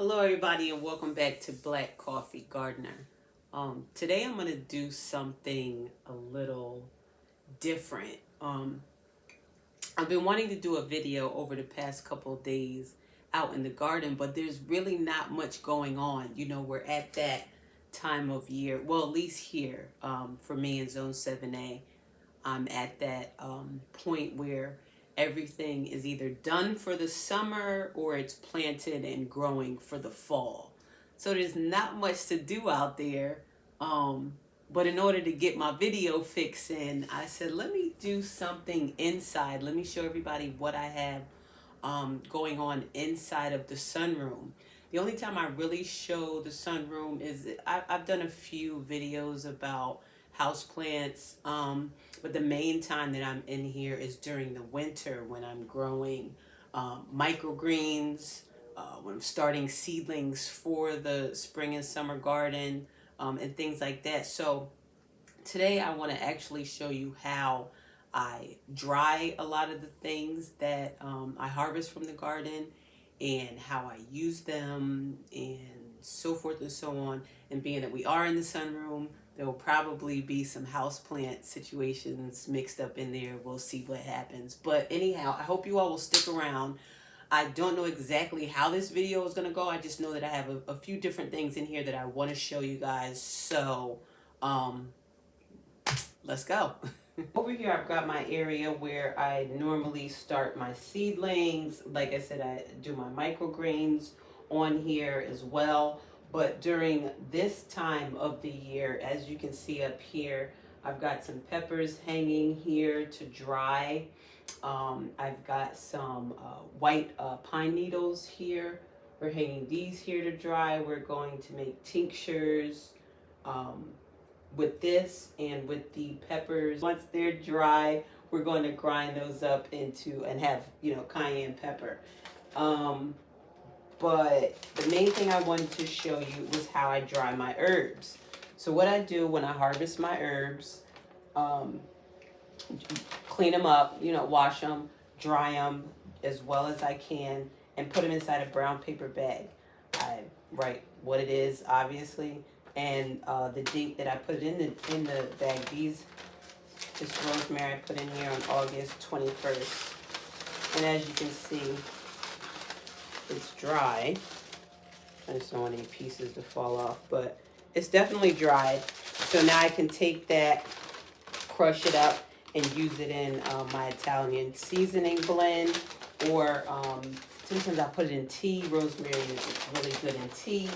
Hello everybody and welcome back to Black Coffee Gardener. Today I'm going to do something a little different. I've been wanting to do a video over the past couple of days out in the garden, but there's really not much going on. You know, we're at that time of year, well at least here for me in Zone 7A, I'm at that point where everything is either done for the summer or it's planted and growing for the fall. So there's not much to do out there. But in order to get my video fix in, I said, let me do something inside. Let me show everybody what I have going on inside of the sunroom. The only time I really show the sunroom is I've done a few videos about houseplants, but the main time that I'm in here is during the winter when I'm growing microgreens, when I'm starting seedlings for the spring and summer garden, and things like that. So today I want to actually show you how I dry a lot of the things that I harvest from the garden and how I use them and so forth and so on. And being that we are in the sunroom, there will probably be some houseplant situations mixed up in there. We'll see what happens. But anyhow, I hope you all will stick around. I don't know exactly how this video is going to go. I just know that I have a few different things in here that I want to show you guys. So, let's go. Over here I've got my area where I normally start my seedlings. Like I said, I do my microgreens on here as well. But during this time of the year, as you can see up here, I've got some peppers hanging here to dry. I've got some white pine needles here. We're hanging these here to dry. We're going to make tinctures with this and with the peppers. Once they're dry, we're going to grind those up into and have, you know, cayenne pepper. But the main thing I wanted to show you was how I dry my herbs. So what I do when I harvest my herbs, clean them up, you know, wash them, dry them as well as I can, and put them inside a brown paper bag. I write what it is, obviously, and the date that I put it in the bag. This rosemary I put in here on August 21st. And as you can see, it's dry. I just don't want any pieces to fall off, but it's definitely dried. So now I can take that, crush it up, and use it in my Italian seasoning blend, or sometimes I put it in tea. Rosemary is really good in tea.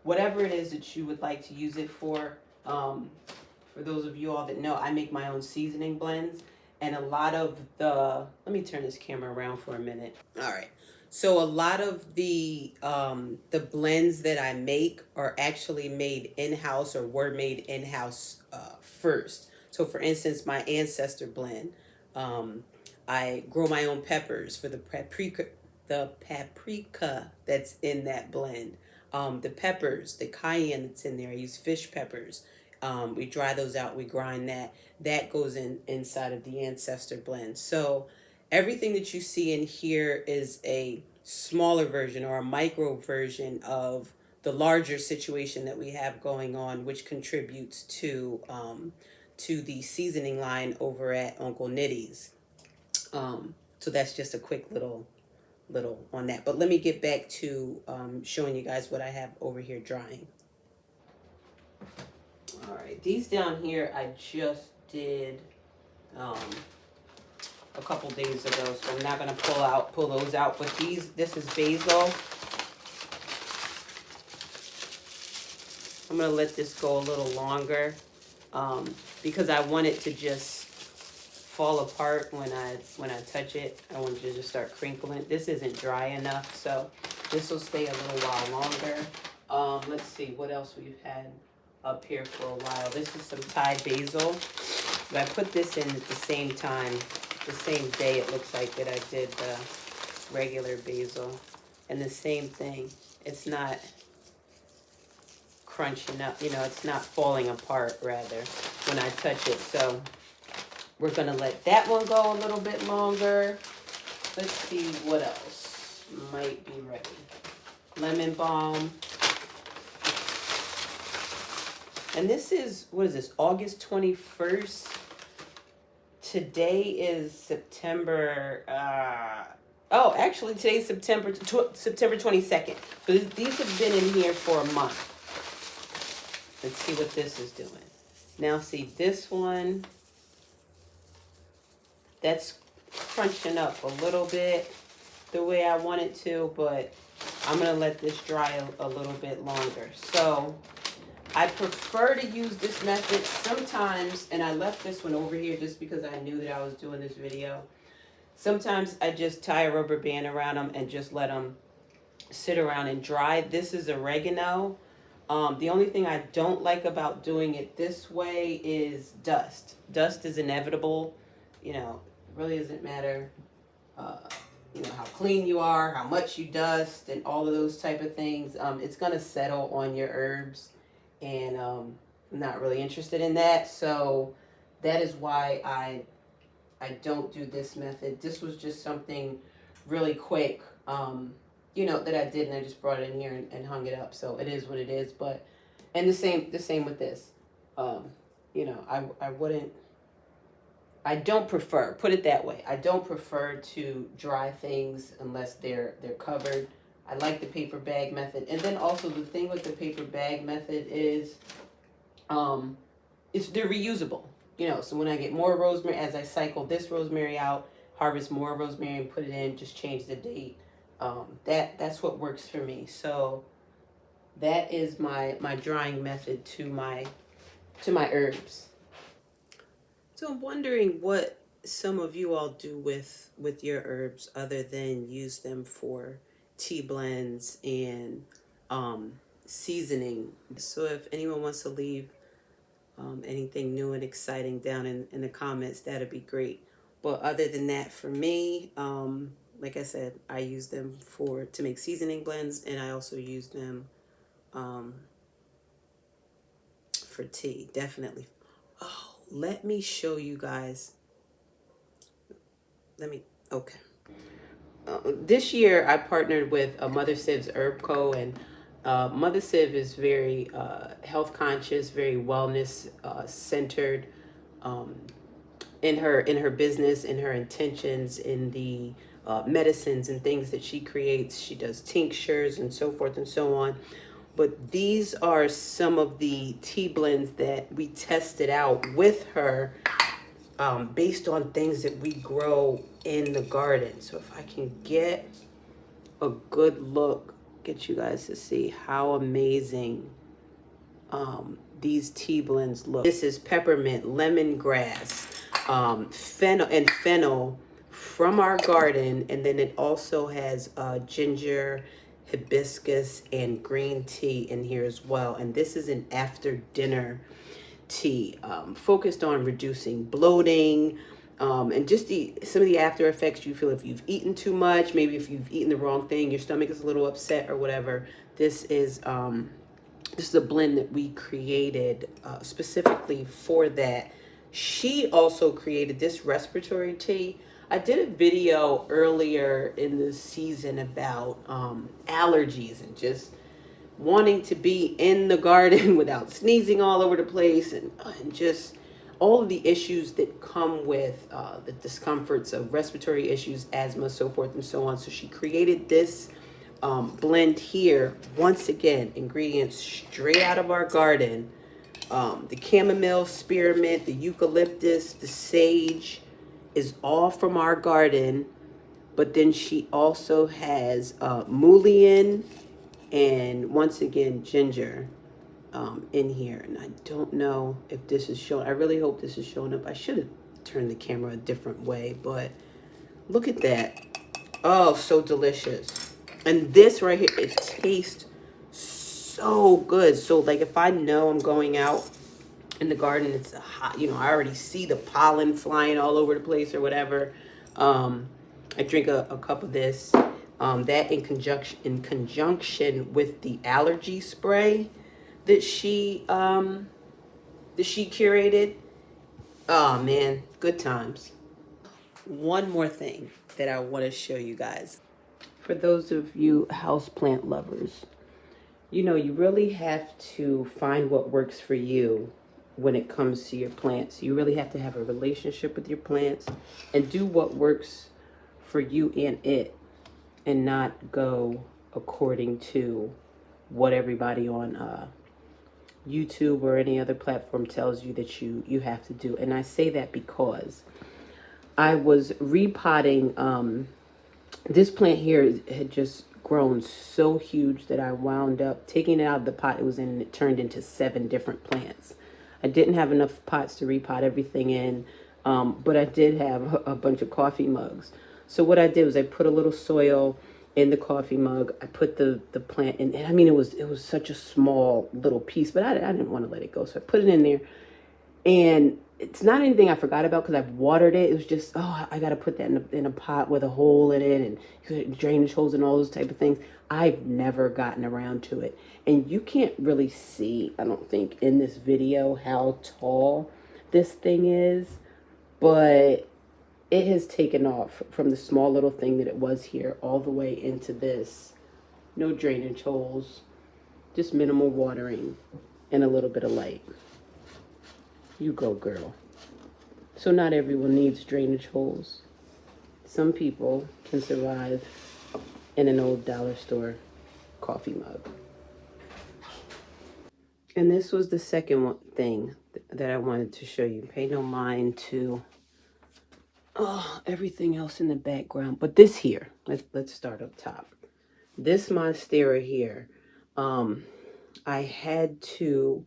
Whatever it is that you would like to use it for. For those of you all that know, I make my own seasoning blends, and a lot of let me turn this camera around for a minute. All right. So a lot of the blends that I make are actually made in-house or were made in-house first. So for instance, my ancestor blend, I grow my own peppers for the paprika that's in that blend. The peppers, the cayenne that's in there, I use fish peppers. We dry those out, we grind that. That goes inside of the ancestor blend. So everything that you see in here is a smaller version or a micro version of the larger situation that we have going on, which contributes to the seasoning line over at Uncle Nitty's. So that's just a quick little on that. But let me get back to showing you guys what I have over here drying. All right, these down here I just did a couple days ago, so I'm not going to pull those out. But this is basil. I'm going to let this go a little longer because I want it to just fall apart when I touch it. I want it to just start crinkling. This isn't dry enough, so this will stay a little while longer. Let's see what else we've had up here for a while. This is some Thai basil. But I put this in at the same time, the same day it looks like that I did the regular basil. And the same thing. It's not crunching up, you know, it's not falling apart rather when I touch it. So we're going to let that one go a little bit longer. Let's see what else might be ready. lemon balm. And this is, what is this, August 21st? Today is September, oh, actually today's September 22nd. So these have been in here for a month. Let's see what this is doing. Now see this one, that's crunching up a little bit the way I want it to, but I'm gonna let this dry a little bit longer. So I prefer to use this method sometimes, and I left this one over here just because I knew that I was doing this video. Sometimes I just tie a rubber band around them and just let them sit around and dry. This is oregano. The only thing I don't like about doing it this way is dust. Dust is inevitable. You know, it really doesn't matter, you know, how clean you are, how much you dust, and all of those type of things. It's going to settle on your herbs. And I'm not really interested in that, so that is why I don't do this method. This was just something really quick, you know, that I did, and I just brought it in here and hung it up. So it is what it is. But and the same with this. You know, I don't prefer, put it that way, I don't prefer to dry things unless they're covered. I like the paper bag method. And then also the thing with the paper bag method is they're reusable. You know, so when I get more rosemary, as I cycle this rosemary out, harvest more rosemary and put it in, just change the date. That's what works for me. So that is my drying method to my herbs. So I'm wondering what some of you all do with your herbs other than use them for tea blends and seasoning. So if anyone wants to leave anything new and exciting down in the comments, that'd be great. But other than that, for me, like I said, I use them to make seasoning blends, and I also use them for tea, definitely. Oh, let me show you guys. Okay. This year I partnered with Mother Siv's Herb Co. And Mother Siv is very health conscious, very wellness centered in her business, in her intentions, in the medicines and things that she creates. She does tinctures and so forth and so on. But these are some of the tea blends that we tested out with her based on things that we grow in the garden. So if I can get a good look, get you guys to see how amazing these tea blends look. This is peppermint, lemongrass, fennel from our garden, and then it also has ginger, hibiscus, and green tea in here as well. And this is an after dinner tea focused on reducing bloating and just some of the after effects you feel if you've eaten too much, maybe if you've eaten the wrong thing, your stomach is a little upset or whatever. This is a blend that we created specifically for that. She also created this respiratory tea. I did a video earlier in the season about allergies and just wanting to be in the garden without sneezing all over the place and just all of the issues that come with the discomforts of respiratory issues, asthma, so forth and so on. So she created this blend here. Once again, ingredients straight out of our garden. The chamomile, spearmint, the eucalyptus, the sage is all from our garden. But then she also has mullein and once again ginger in here. And I don't know if this is showing. I really hope this is showing up. I should have turned the camera a different way, but look at that. Oh, so delicious. And this right here, it tastes so good. So like if I know I'm going out in the garden, it's a hot, you know, I already see the pollen flying all over the place or whatever. I drink a cup of this. That in conjunction with the allergy spray that she curated. Oh man, good times. One more thing that I want to show you guys. For those of you houseplant lovers, you know, you really have to find what works for you when it comes to your plants. You really have to have a relationship with your plants and do what works for you and it, and not go according to what everybody on YouTube or any other platform tells you that you have to do. And I say that because I was repotting. This plant here had just grown so huge that I wound up taking it out of the pot it was in, and it turned into 7 different plants. I didn't have enough pots to repot everything in, but I did have a bunch of coffee mugs. So what I did was I put a little soil in the coffee mug. I put the plant in, and I mean, it was such a small little piece, but I didn't want to let it go. So I put it in there, and it's not anything I forgot about because I've watered it. It was just, oh, I got to put that in a pot with a hole in it and drainage holes and all those type of things. I've never gotten around to it. And you can't really see, I don't think, in this video how tall this thing is, but it has taken off from the small little thing that it was here all the way into this. No drainage holes, just minimal watering and a little bit of light. You go, girl. So not everyone needs drainage holes. Some people can survive in an old dollar store coffee mug. And this was the second thing that I wanted to show you. Pay no mind to everything else in the background. But this here, let's start up top. This monstera here, I had to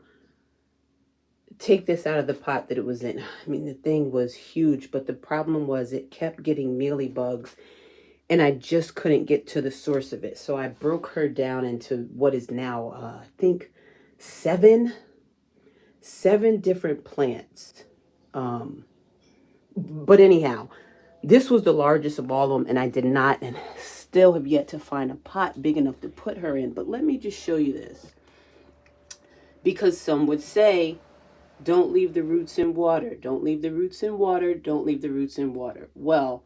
take this out of the pot that it was in. I mean, the thing was huge, but the problem was it kept getting mealy bugs, and I just couldn't get to the source of it. So I broke her down into what is now, I think, 7 different plants. But anyhow, this was the largest of all of them, and I did not, and still have yet to find a pot big enough to put her in. But let me just show you this, because some would say, don't leave the roots in water. Don't leave the roots in water. Don't leave the roots in water. Well,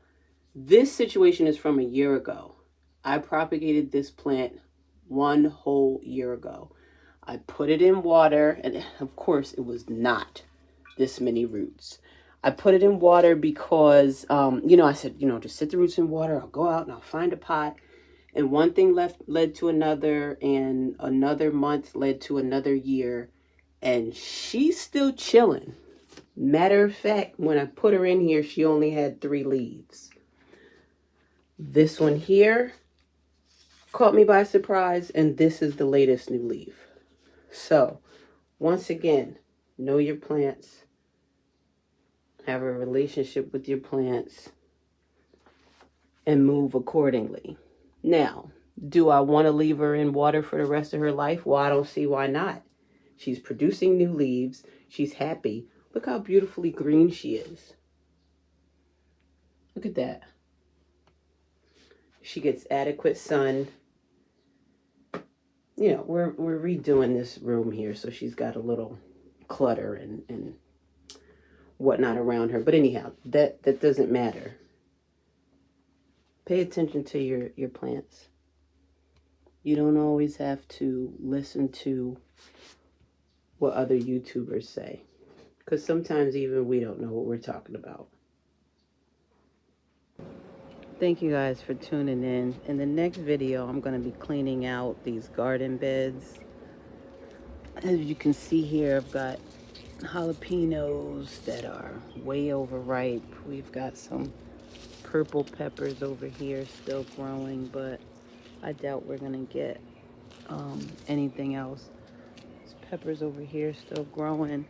this situation is from a year ago. I propagated this plant 1 whole year ago. I put it in water, and of course, it was not this many roots. I put it in water because, you know, I said, you know, just sit the roots in water. I'll go out and I'll find a pot. And one thing led to another, and another month led to another year. And she's still chilling. Matter of fact, when I put her in here, she only had 3 leaves. This one here caught me by surprise, and this is the latest new leaf. So, once again, know your plants. Have a relationship with your plants. And move accordingly. Now, do I want to leave her in water for the rest of her life? Well, I don't see why not. She's producing new leaves. She's happy. Look how beautifully green she is. Look at that. She gets adequate sun. You know, we're redoing this room here, so she's got a little clutter and whatnot around her. But anyhow, that doesn't matter. Pay attention to your plants. You don't always have to listen to what other YouTubers say, because sometimes even we don't know what we're talking about. Thank you guys for tuning in. In the next video, I'm going to be cleaning out these garden beds. As you can see here, I've got jalapenos that are way overripe. We've got some purple peppers over here still growing, but I doubt we're going to get anything else. Peppers over here still growing.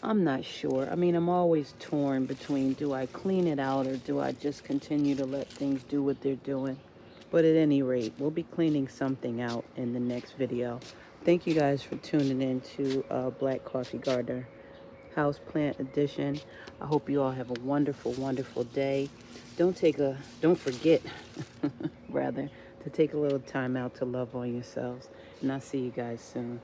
I'm not sure. I mean, I'm always torn between, do I clean it out or do I just continue to let things do what they're doing? But at any rate, we'll be cleaning something out in the next video. Thank you guys for tuning in to Black Coffee Gardener Houseplant Edition. I hope you all have a wonderful, wonderful day. Don't forget, rather, to take a little time out to love on yourselves. And I'll see you guys soon.